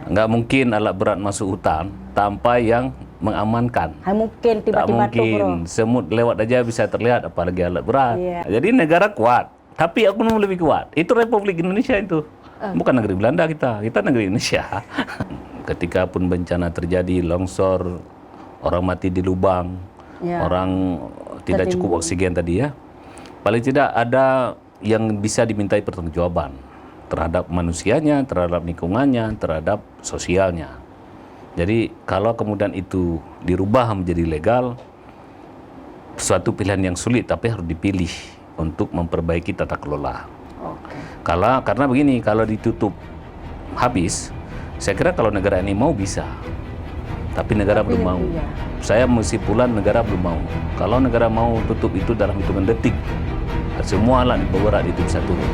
Nggak mungkin alat berat masuk hutan tanpa yang mengamankan. Mungkin tiba-tiba tuh, bro. Semut lewat aja bisa terlihat, apalagi alat berat. Iya. Jadi negara kuat, tapi oknum lebih kuat. Itu Republik Indonesia itu. Bukan negeri Belanda kita negeri Indonesia. Ketika pun bencana terjadi, longsor, orang mati di lubang, orang tidak cukup oksigen tadi ya. Paling tidak ada yang bisa dimintai pertanggungjawaban terhadap manusianya, terhadap lingkungannya, terhadap sosialnya. Jadi kalau kemudian itu dirubah menjadi legal, suatu pilihan yang sulit tapi harus dipilih untuk memperbaiki tata kelola. Karena begini, kalau ditutup habis, saya kira kalau negara ini mau bisa, tapi negara belum mau. Saya mesti pulang, negara belum mau. Kalau negara mau tutup itu dalam hitungan detik, semua alat berat itu bisa turun.